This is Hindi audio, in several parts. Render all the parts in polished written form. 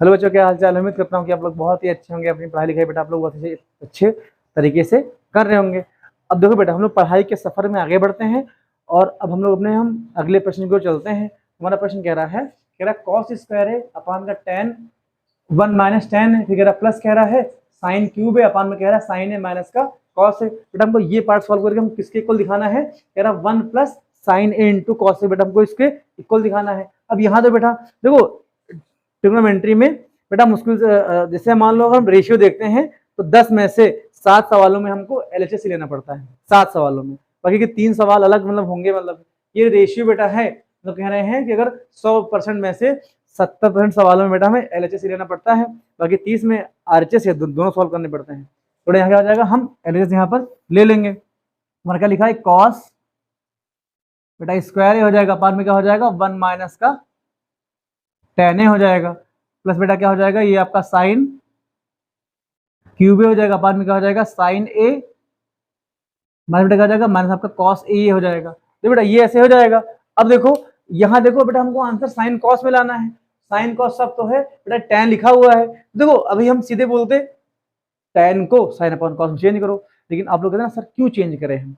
हेलो बच्चों, क्या हाल चाल। उम्मीद करता हूँ कि आप लोग बहुत ही अच्छे होंगे। अपनी पढ़ाई लिखाई बेटा आप लोग बहुत ही अच्छे तरीके से कर रहे होंगे। अब देखो बेटा, हम लोग पढ़ाई के सफर में आगे बढ़ते हैं और अब हम लोग अपने अगले प्रश्न की ओर चलते हैं। हमारा प्रश्न कह रहा है कॉस स्क्वायर है अपान का टेन 1 - 10 है, फिर कह रहा प्लस कह रहा है साइन क्यूब है अपान में कह रहा है साइन है माइनस का कॉस है। बेटा हमको ये पार्ट सॉल्व करके हम किसके इक्वल दिखाना है, कह रहा 1 प्लस साइन ए इंटू कॉस है। बेटा हमको इसके इक्वल दिखाना है। अब यहाँ तो बेटा देखो ट्रिग्नोमेट्री में बेटा मुश्किल से जैसे मान लो अगर हम रेशियो देखते हैं तो 10 में से 7 सवालों में हमको एलएचएस लेना पड़ता है। 7 सवालों में बाकी के 3 सवाल अलग मतलब होंगे। मतलब ये रेशियो बेटा है, तो कह रहे हैं कि अगर 100% में से 70% सवालों में बेटा हमें एलएचएस लेना पड़ता है, बाकी 30 में आरएचएस दोनों सॉल्व करने पड़ते हैं। तो यहाँ क्या हो जाएगा, हम एलएचएस यहाँ पर ले लेंगे। हमारा क्या लिखा है, कॉस बेटा स्क्वायर हो जाएगा पार में क्या हो जाएगा 1 माइनस का टेन ए हो जाएगा प्लस बेटा क्या हो जाएगा ये आपका साइन क्यूब ए हो जाएगा पार में क्या हो जाएगा साइन ए माइनस बेटा क्या हो जाएगा माइनस आपका कॉस ए हो जाएगा। तो बेटा ये ऐसे हो जाएगा। अब देखो यहाँ देखो बेटा हमको आंसर साइन कॉस में लाना है। साइन कॉस सब तो है बेटा, टेन लिखा हुआ है। देखो अभी हम सीधे बोलते टेन को साइन अपॉन कॉस में चेंज करो, लेकिन आप लोग कहते हैं ना सर क्यों चेंज करें हम,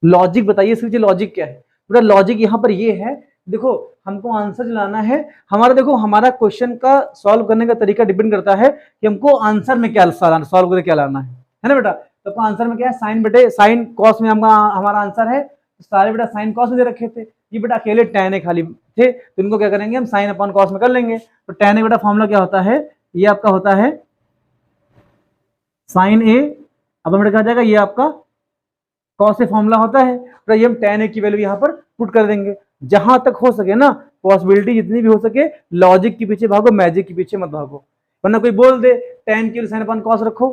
लॉजिक बताइए इसके पीछे लॉजिक क्या है। बेटा लॉजिक यहाँ पर ये है, देखो हमको आंसर लाना है। हमारा देखो हमारा क्वेश्चन का सॉल्व करने का तरीका डिपेंड करता है कि हमको आंसर में क्या सॉल्व करके क्या लाना है ना बेटा। तो आंसर में क्या है, साइन बेटे साइन कॉस में हमारा आंसर है। सारे बेटा साइन कॉस में दे रखे थे, ये बेटा अकेले टेन है खाली थे, तो इनको क्या करेंगे हम साइन अपॉन कॉस में कर लेंगे। तो टेन है बेटा फॉर्मूला क्या होता है, ये आपका होता है साइन ए। अब बेटा क्या जाएगा ये आपका कॉस से फॉर्मूला होता है, तो ये हम tan a की वैल्यू यहाँ पर पुट कर देंगे। जहां तक हो सके ना पॉसिबिलिटी जितनी भी हो सके लॉजिक के पीछे भागो, मैजिक के पीछे मत भागो। वरना कोई बोल दे tan की साइन अपन कॉस रखो,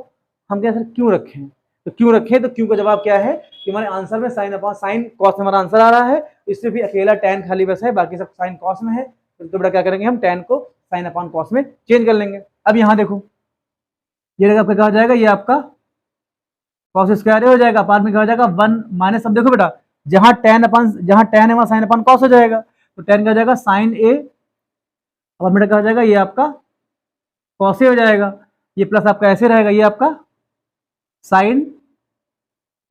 हम क्या सर क्यों रखें, तो क्यों रखें, तो क्यों का जवाब क्या है कि हमारे आंसर में साइन अपॉन साइन कॉस में हमारा आंसर आ रहा है, इससे भी अकेला tan खाली बस है, बाकी सब साइन कॉस में है। तो बेटा क्या करेंगे हम tan को साइन अपॉन कॉस में चेंज कर लेंगे। अब यहाँ देखो ये आपका क्या हो जाएगा, ये आपका कॉस स्क्वायर हो जाएगा पार में क्या हो जाएगा 1 माइनस। अब देखो बेटा जहां टेन है वहां साइन अपन कॉस हो जाएगा, तो टेन क्या हो जाएगा साइन ए। अब बेटा क्या हो जाएगा ये आपका कॉस ए हो जाएगा, ये प्लस आपका ऐसे रहेगा ये आपका साइन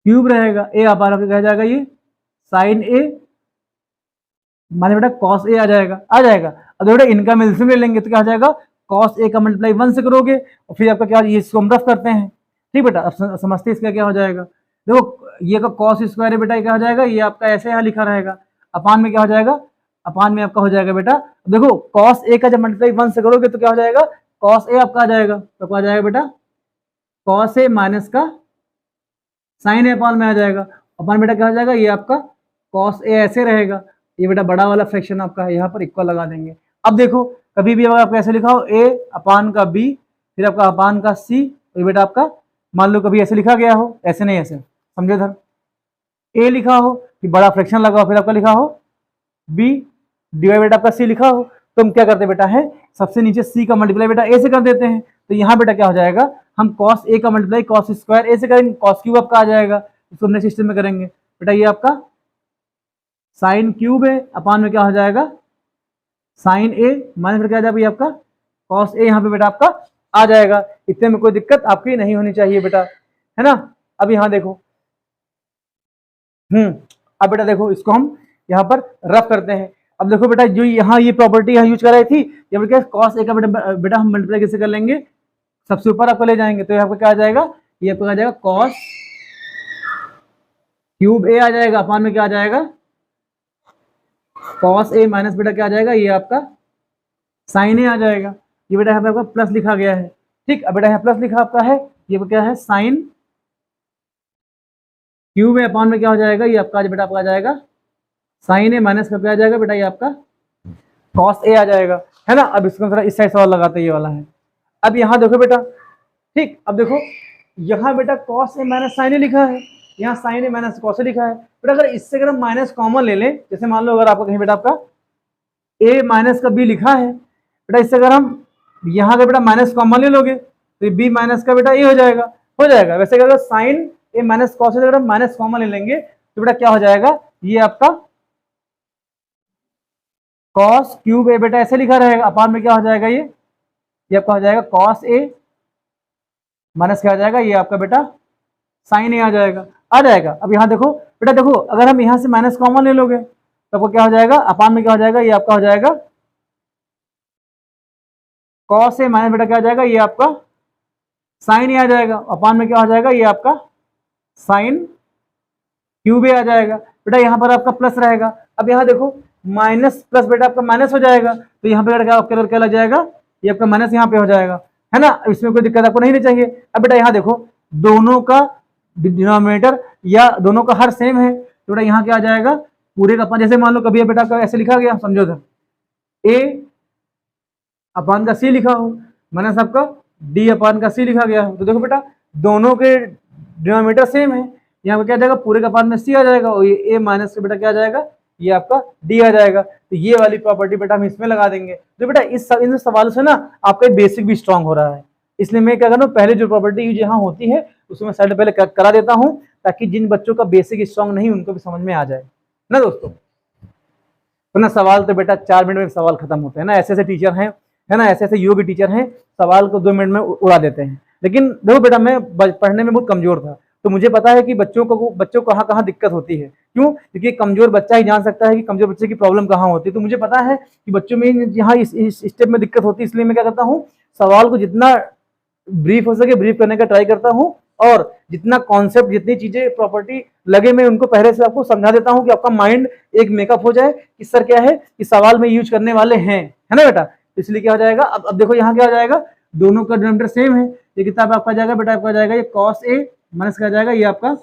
क्यूब रहेगा। ए आप क्या हो जाएगा ये साइन ए माने बेटा कॉस ए आ जाएगा। अब बेटा इनका एलसीएम ले लेंगे तो क्या हो जाएगा कॉस ए का मल्टीप्लाई 1 से करोगे और फिर आपका क्या ये इसको हम रफ करते हैं। ठीक बेटा अब समझते इसका क्या हो जाएगा। देखो ये का कॉस स्क्वायर है बेटा, क्या हो जाएगा ये आपका ऐसे यहाँ लिखा रहेगा, अपान में क्या हो जाएगा, अपान में आपका हो जाएगा बेटा देखो कॉस ए का जब मल्टीप्लाई 1 से करोगे तो क्या हो जाएगा कॉस ए आपका आ जाएगा, तो क्या आ जाएगा बेटा कॉस ए माइनस का साइन ए अपान में आ जाएगा। अपान बेटा क्या हो जाएगा ये आपका कॉस ए ऐसे रहेगा, ये बेटा बड़ा वाला फ्रैक्शन आपका यहाँ पर इक्वल लगा देंगे। अब देखो कभी भी अगर आप ऐसे लिखा हो ए अपान का बी फिर आपका अपान का सी, तो ये बेटा आपका मान लो कभी ऐसे लिखा गया हो, ऐसे नहीं ऐसे समझे सर, ए लिखा हो कि बड़ा फ्रैक्शन लगा हो फिर आपका लिखा हो बी डिवाइड बेटा आपका सी लिखा हो, तो हम क्या करते बेटा है सबसे नीचे सी का मल्टीप्लाई बेटा ए से कर देते हैं। तो यहाँ बेटा क्या हो जाएगा हम कॉस ए का मल्टीप्लाई कॉस स्क्वायर ए से करेंगे, कॉस क्यूब आपका आ जाएगा, इसको हमने सिस्टम में करेंगे बेटा ये आपका साइन क्यूब है अपान में क्या हो जाएगा साइन ए माइनस फिर क्या आ जाएगा ये आपका कॉस ए, यहाँ पे बेटा आपका आ जाएगा। इतने में कोई दिक्कत आपकी नहीं होनी चाहिए बेटा, है ना। अब यहाँ देखो अब बेटा देखो इसको हम यहाँ पर रफ करते हैं। अब देखो बेटा जो यहाँ ये प्रॉपर्टी यहाँ यूज कर रही थी, ये बेटा कॉस ए का बेटा हम मल्टीप्लाई कैसे कर लेंगे, सबसे ऊपर आपको ले जाएंगे तो आपका क्या आ जाएगा ये आपका आ जाएगा कॉस क्यूब ए आ जाएगा अपान में क्या आ जाएगा कॉस ए माइनस बेटा क्या आ जाएगा ये आपका साइन ए आ जाएगा। ये बेटा यहाँ पे आपका प्लस लिखा गया है, ठीक। अब बेटा यहाँ प्लस लिखा आपका है, ये क्या है साइन क्यूब में अपान में क्या हो जाएगा ये आपका बेटा आपका आ जाएगा साइन ए माइनस का क्या आ जाएगा बेटा ये आपका कॉस ए आ जाएगा, है ना। अब इसको थोड़ा इस साइड सवाल लगाते ये वाला है। अब यहाँ देखो बेटा ठीक, अब देखो यहाँ बेटा कॉस ए माइनस साइन ए लिखा है, यहाँ sign A minus cos A लिखा है। बेटा अगर इससे अगर हम माइनस कॉमन ले लें, जैसे मान लो अगर आपका कहीं बेटा आपका ए माइनस का बी लिखा है, बेटा इससे अगर हम यहाँ का बेटा माइनस कॉमन ले लोगे तो बी माइनस का बेटा ए हो जाएगा। वैसे अगर साइन ए माइनस कॉस अगर हम माइनस कॉमन ले लेंगे तो बेटा क्या हो जाएगा ये आपका कॉस क्यूब ए बेटा ऐसे लिखा रहेगा, अपान में क्या हो जाएगा ये ये आपका हो जाएगा कॉस ए माइनस क्या आ जाएगा, ये आपका बेटा साइन ए आ जाएगा। अब यहाँ देखो बेटा, देखो अगर हम यहाँ से माइनस कॉमन ले लोगे तो आपको क्या हो जाएगा, अपान में क्या हो जाएगा, ये आपका हो जाएगा कॉस ए माइनस बेटा क्या आ जाएगा, ये आपका साइन ए आ जाएगा। अपान में क्या हो जाएगा, ये आपका साइन क्यूब ए आ जाएगा। बेटा यहाँ पर आपका प्लस रहेगा। अब यहाँ देखो माइनस प्लस बेटा आपका माइनस हो जाएगा, तो यहाँ पे बेटा क्या लग जाएगा, ये आपका माइनस यहाँ पे हो जाएगा, है ना। इसमें कोई दिक्कत आपको नहीं चाहिए। अब बेटा यहाँ देखो दोनों का डिनोमिनेटर या दोनों का हर सेम है, तो बेटा यहाँ क्या आ जाएगा, पूरे का अपन जैसे मान लो कभी बेटा ऐसे लिखा गया, समझो था ए अपान का सी लिखा हो माइनस आपका डी अपान का सी लिखा गया हो, तो देखो बेटा दोनों के डिनोमिनेटर सेम है, यहाँ पे क्या आ जाएगा, पूरे का अपान में सी आ जाएगा और ये ए माइनस का बेटा क्या आ जाएगा, ये आपका डी आ जाएगा। तो ये वाली प्रॉपर्टी बेटा हम इसमें लगा देंगे। तो बेटा इन सवालों से ना आपका बेसिक भी स्ट्रांग हो रहा है, इसलिए मैं क्या कर रहा हूँ, पहले जो प्रॉपर्टी यूज यहाँ होती है उसको मैं साइड पहले करा देता हूँ, ताकि जिन बच्चों का बेसिक स्ट्रांग नहीं उनको भी समझ में आ जाए ना दोस्तों। तो ना सवाल तो बेटा 4 मिनट में सवाल खत्म होते हैं ना, ऐसे ऐसे टीचर हैं, है ना, ऐसे ऐसे योग टीचर हैं, सवाल को 2 मिनट में उड़ा देते हैं। लेकिन देखो बेटा मैं पढ़ने में बहुत कमजोर था, तो मुझे पता है कि बच्चों को कहाँ कहाँ दिक्कत होती है। क्यों? क्योंकि कमजोर बच्चा ही जान सकता है कि कमजोर बच्चे की प्रॉब्लम कहाँ होती है। तो मुझे पता है कि बच्चों में यहाँ इस स्टेप में दिक्कत होती है, इसलिए मैं क्या करता हूँ, सवाल को जितना ब्रीफ हो सके ब्रीफ करने का ट्राई करता हूँ, और जितना कॉन्सेप्ट जितनी चीजें प्रॉपर्टी लगे मैं उनको पहले से आपको समझा देता हूँ कि आपका माइंड एक मेकअप हो जाए कि सर क्या है कि सवाल में यूज करने वाले हैं, है ना बेटा। इसलिए क्या हो जाएगा, अब देखो यहाँ क्या हो जाएगा, दोनों का डिनोमिनेटर सेम है, ये किताब आपका जाएगा बेटा, आपका जाएगा ये कॉस ए माइनस क्या जाएगा, ये आपका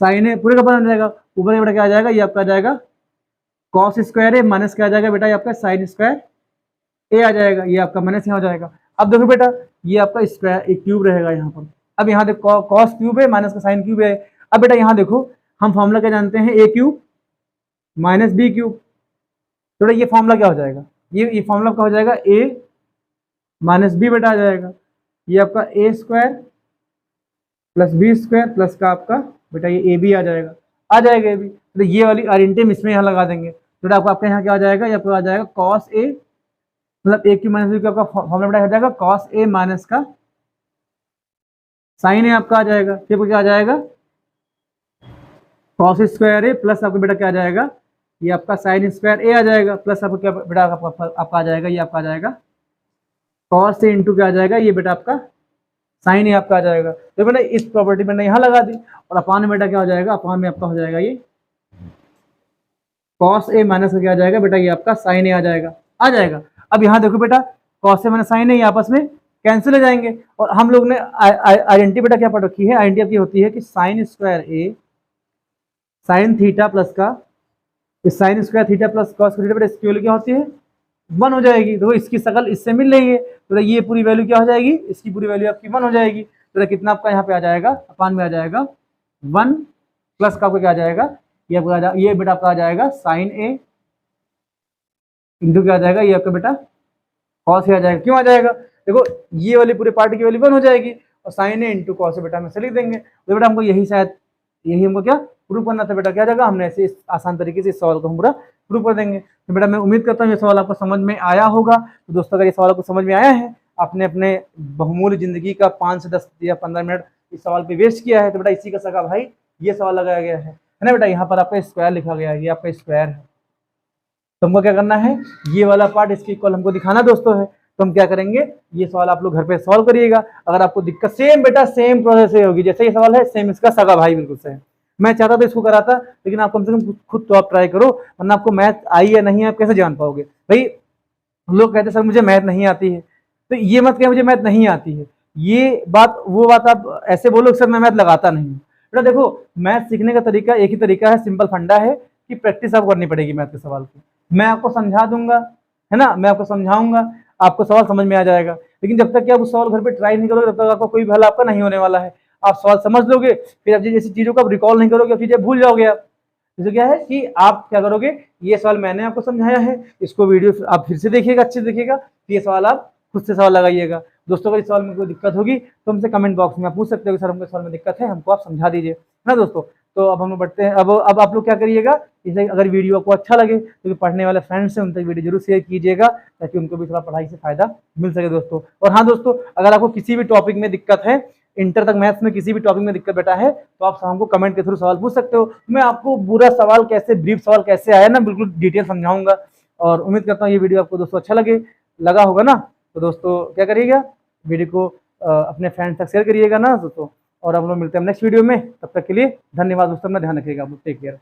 साइन ए पूरे का बन जाएगा, ऊपर बेटा क्या आ जाएगा, ये आपका जाएगा कॉस स्क्वायर ए माइनस क्या आ जाएगा बेटा, ये आपका साइन स्क्वायर ए आ जाएगा, ये आपका माइनस यहाँ हो जाएगा। अब देखो बेटा ये आपका स्क्वायर एक क्यूब रहेगा यहाँ पर। अब यहाँ देखो कॉस क्यूब है माइनस का साइन क्यूब है। अब बेटा यहाँ देखो हम फॉर्मूला क्या जानते हैं, ए क्यूब माइनस बी क्यूब। तो बेटा ये फॉर्मूला क्या हो जाएगा, ये फॉर्मूला क्या हो जाएगा, ए माइनस बी बेटा आ जाएगा, ये आपका a square plus b square plus का आपका बेटा ये ए बी आ जाएगा ए बी। तो ये वाली आइडेंटिटी हम इसमें यहाँ लगा देंगे। तो आपका यहाँ क्या आ जाएगा, ये आपको आ जाएगा कॉस ए मतलब ए क्यू माइनस बी का फॉर्मूला बेटा हो जाएगा कॉस ए माइनस का साइन ए आपका आ जाएगा, फिर क्या आ जाएगा कॉस स्क्वायर ए प्लस आपका बेटा क्या आ जाएगा, ये आपका साइन स्क्वायर ए आ जाएगा, प्लस आपको क्या बेटा आपका आ जाएगा, ये आपका आ जाएगा कॉस ए इंटू क्या आ जाएगा, ये बेटा आपका साइन ए आपका आ जाएगा। तो बेटा इस प्रॉपर्टी मैंने यहाँ लगा दी, और अपान में बेटा क्या हो जाएगा, अपान में आपका हो जाएगा ये कॉस ए माइनस का क्या आ जाएगा बेटा, ये आपका साइन ए आ जाएगा। अब यहाँ देखो बेटा कॉस ए माइनस साइन ए आपस में कैंसिल हो जाएंगे, और हम लोग ने आइडेंटिटी बेटा क्या पढ़ रखी है, आइडेंटिटी आपकी होती है कि साइन स्क्वायर ए साइन थीटा प्लस का sine square theta plus cos theta बेटा इसकी वैल्यू क्या होती है 1 हो जाएगी। तो इसकी शकल इससे मिल रही है, तो ये पूरी वैल्यू क्या हो जाएगी, इसकी पूरी वैल्यू आपकी 1 हो जाएगी। तो कितना आपका यहाँ पे आ जाएगा, अपान में आ जाएगा 1 प्लस का आपको क्या आ जाएगा, ये आपका ये बेटा आपका आ जाएगा साइन ए इंटू क्या आ जाएगा, ये आपका बेटा कॉस ए आ जाएगा। क्यों आ जाएगा, देखो ये वाली पूरे पार्ट की वैल्यू 1 हो जाएगी, और sign A into cos A बेटा में से लिख देंगे। तो बेटा हमको यही हमको क्या प्रूव करना था बेटा, क्या जाएगा हमने ऐसे इस आसान तरीके से इस सवाल को हम पूरा प्रूव कर देंगे। तो बेटा मैं उम्मीद करता हूँ ये सवाल आपको समझ में आया होगा। तो दोस्तों अगर ये सवाल आपको समझ में आया है, आपने अपने बहुमूल्य जिंदगी का 5 से 10 या 15 मिनट इस सवाल पे वेस्ट किया है, तो बेटा इसी का सगा भाई ये सवाल लगाया गया है ना बेटा। यहाँ पर आपका स्क्वायर लिखा गया है, ये आपका स्क्वायर है, तो हमको क्या करना है, ये वाला पार्ट इसके इक्वल हमको दिखाना दोस्तों है। तो हम क्या करेंगे, ये सवाल आप लोग घर पे सॉल्व करिएगा। अगर आपको दिक्कत सेम बेटा सेम प्रोसेस से होगी, जैसे ये सवाल है सेम इसका सगा भाई बिल्कुल से है। मैं चाहता था इसको कराता, लेकिन आप कम से कम खुद तो आप ट्राई करो, वरना आपको मैथ आई या नहीं आप कैसे जान पाओगे। भाई लोग कहते सर मुझे मैथ नहीं आती है, तो ये मत कहें मुझे मैथ नहीं आती है, ये बात वो बात आप ऐसे बोलो सर मैं मैथ लगाता नहीं हूँ। बेटा देखो मैथ सीखने का तरीका एक ही तरीका है, सिंपल फंडा है कि प्रैक्टिस आपको करनी पड़ेगी मैथ के सवाल की। मैं आपको समझा दूंगा, है ना, मैं आपको समझाऊंगा, आपको सवाल समझ में आ जाएगा। लेकिन जब तक कि आप उस सवाल घर पे ट्राई नहीं करोगे, तब तक आपको कोई भी हल आपका नहीं होने वाला है। आप सवाल समझ लोगे, फिर आप जैसी चीजों को आप रिकॉल नहीं करोगे, चीजें भूल जाओगे आप। जैसे क्या है कि आप क्या करोगे, ये सवाल मैंने आपको समझाया है, इसको वीडियो आप फिर से देखिएगा, अच्छे से देखिएगा, तो ये सवाल आप खुद से सवाल लगाइएगा। दोस्तों अगर इस सवाल में कोई दिक्कत होगी तो हमसे कमेंट बॉक्स में आप पूछ सकते हो कि सर हमको सवाल में दिक्कत है, हमको आप समझा दीजिए, है ना दोस्तों। तो अब हम लोग बढ़ते हैं। अब आप लोग क्या करिएगा, जैसे अगर वीडियो आपको अच्छा लगे तो पढ़ने वाले फ्रेंड्स हैं उन तक वीडियो जरूर शेयर कीजिएगा, ताकि उनको भी थोड़ा पढ़ाई से फायदा मिल सके दोस्तों। और हाँ दोस्तों, अगर आपको किसी भी टॉपिक में दिक्कत है, इंटर तक मैथ्स में किसी भी टॉपिक में दिक्कत बेटा है, तो आप हमको कमेंट के थ्रू सवाल पूछ सकते हो। मैं आपको पूरा सवाल कैसे, ब्रीफ सवाल कैसे आया ना, बिल्कुल डिटेल समझाऊंगा। और उम्मीद करता हूँ ये वीडियो आपको दोस्तों अच्छा लगा होगा ना। तो दोस्तों क्या करिएगा, वीडियो को अपने फ्रेंड्स तक शेयर करिएगा ना दोस्तों। और हम लोग मिलते हैं नेक्स्ट वीडियो में, तब तक के लिए धन्यवाद दोस्तों, अपना ध्यान रखिएगा, टेक केयर।